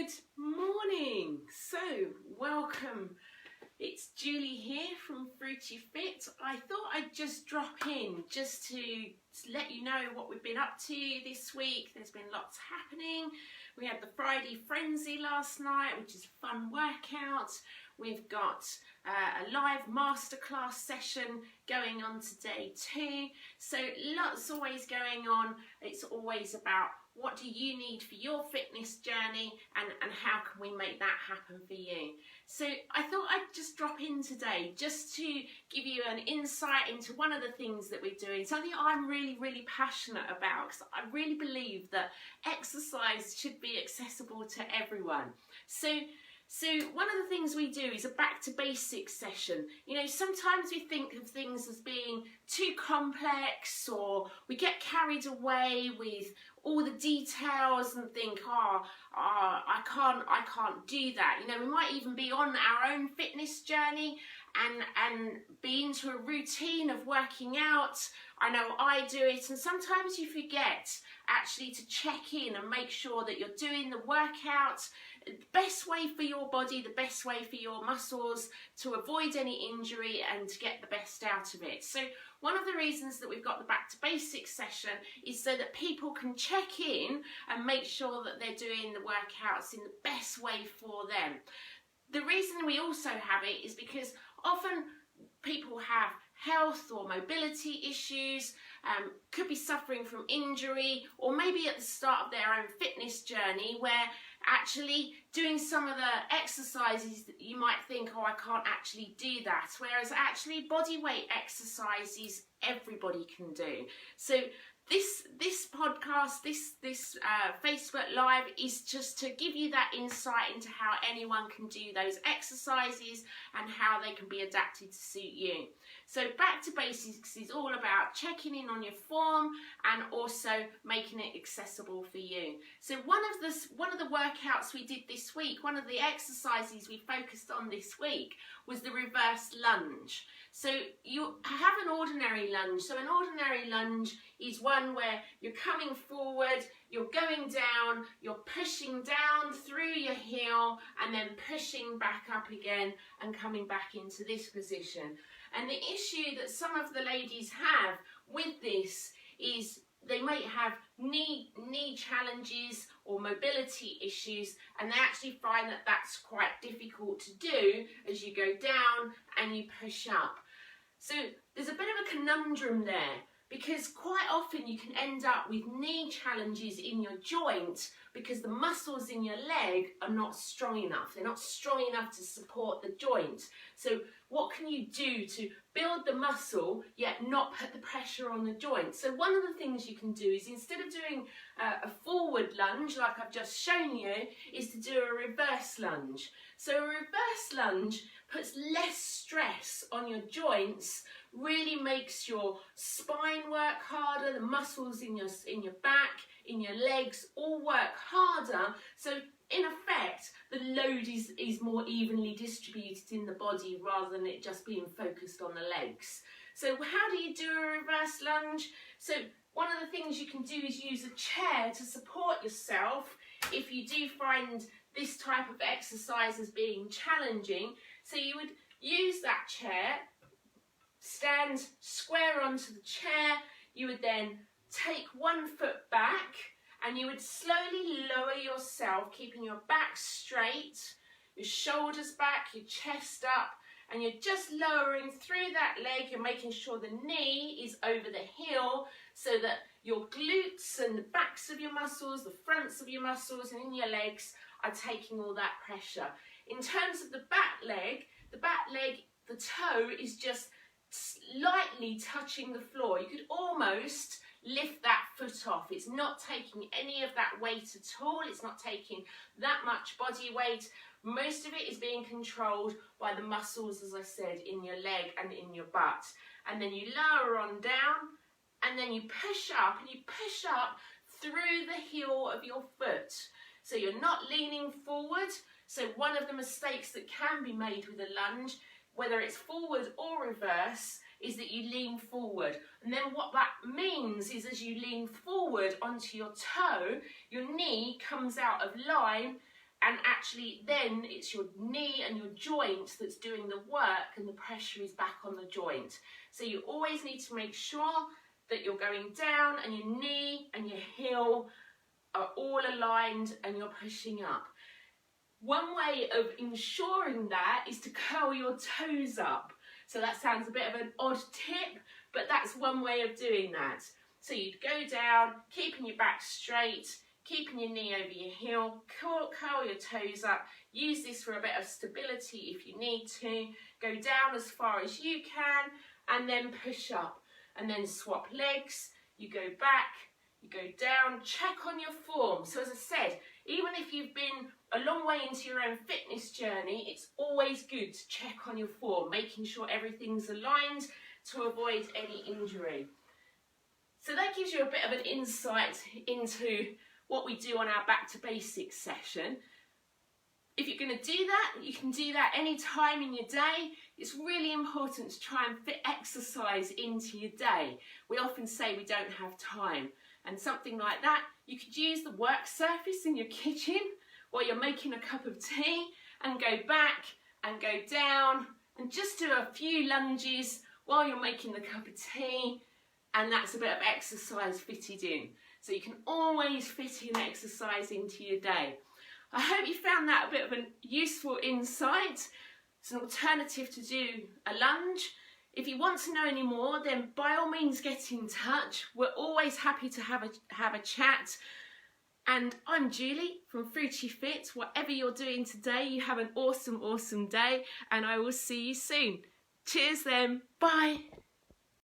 Good morning. So, welcome. It's Julie here from Fruity Fit. I thought I'd just drop in just to let you know what we've been up to this week. There's been lots happening. We had the Friday Frenzy last night, which is a fun workout. We've got a live masterclass session going on today too. So lots always going on. It's always about what do you need for your fitness journey and how can we make that happen for you. So I thought I'd just drop in today just to give you an insight into one of the things that we're doing, something I'm really passionate about, because I really believe that exercise should be accessible to everyone. So one of the things we do is a back to basics session. You know, sometimes we think of things as being too complex, or we get carried away with all the details and think, I can't do that. You know, we might even be on our own fitness journey and be into a routine of working out. I know I do it, and sometimes you forget actually to check in and make sure that you're doing the workout the best way for your body, the best way for your muscles, to avoid any injury and to get the best out of it. So one of the reasons that we've got the back to basics session is so that people can check in and make sure that they're doing the workouts in the best way for them. The reason we also have it is because often people have health or mobility issues, could be suffering from injury, or maybe at the start of their own fitness journey where actually doing some of the exercises that you might think, I can't actually do that, whereas actually body weight exercises everybody can do. So this podcast, this Facebook Live is just to give you that insight into how anyone can do those exercises and how they can be adapted to suit you. So back to basics is all about checking in on your form and also making it accessible for you. So one of the workouts we did this week, one of the exercises we focused on this week was the reverse lunge. So you have an ordinary lunge. So an ordinary lunge is one where you're coming forward, you're going down, you're pushing down through your heel and then pushing back up again and coming back into this position. And the issue that some of the ladies have with this is they might have knee challenges or mobility issues, and they actually find that that's quite difficult to do as you go down and you push up. So there's a bit of a conundrum there, because quite often you can end up with knee challenges in your joint because the muscles in your leg are not strong enough. They're not strong enough to support the joint. So what can you do to build the muscle yet not put the pressure on the joint? So one of the things you can do is, instead of doing a forward lunge like I've just shown you, is to do a reverse lunge. So a reverse lunge puts less stress on your joints, really makes your spine work harder, the muscles in your back, in your legs all work harder. So in effect, the load is more evenly distributed in the body rather than it just being focused on the legs. So how do you do a reverse lunge? So one of the things you can do is use a chair to support yourself if you do find this type of exercise as being challenging. So you would use that chair, stand square onto the chair, you would then take one foot back and you would slowly lower yourself, keeping your back straight, your shoulders back, your chest up, and you're just lowering through that leg. You're making sure the knee is over the heel so that your glutes and the backs of your muscles, the fronts of your muscles and in your legs are taking all that pressure. In terms of the back leg, the toe is just slightly touching the floor. You could almost lift that foot off. It's not taking any of that weight at all. It's not taking that much body weight. Most of it is being controlled by the muscles, as I said, in your leg and in your butt. And then you lower on down, and then you push up, and you push up through the heel of your foot. So you're not leaning forward. So one of the mistakes that can be made with a lunge, whether it's forward or reverse, is that you lean forward. And then what that means is, as you lean forward onto your toe, your knee comes out of line and actually then it's your knee and your joint that's doing the work, and the pressure is back on the joint. So you always need to make sure that you're going down and your knee and your heel are all aligned and you're pushing up. One way of ensuring that is to curl your toes up. So that sounds a bit of an odd tip, but that's one way of doing that. So you'd go down, keeping your back straight, keeping your knee over your heel, curl your toes up. Use this for a bit of stability if you need to. Go down as far as you can and then push up. And then swap legs, you go back, you go down, check on your form. So as I said, even if you've been a long way into your own fitness journey, it's always good to check on your form, making sure everything's aligned to avoid any injury. So that gives you a bit of an insight into what we do on our back to basics session. If you're going to do that, you can do that any time in your day. It's really important to try and fit exercise into your day. We often say we don't have time, and something like that, you could use the work surface in your kitchen while you're making a cup of tea and go back and go down and just do a few lunges while you're making the cup of tea, and that's a bit of exercise fitted in. So you can always fit in exercise into your day. I hope you found that a bit of a useful insight. It's an alternative to do a lunge. If you want to know any more, then by all means get in touch. We're always happy to have a chat. And I'm Julie from Fruity Fit. Whatever you're doing today, you have an awesome, awesome day, and I will see you soon. Cheers then. Bye.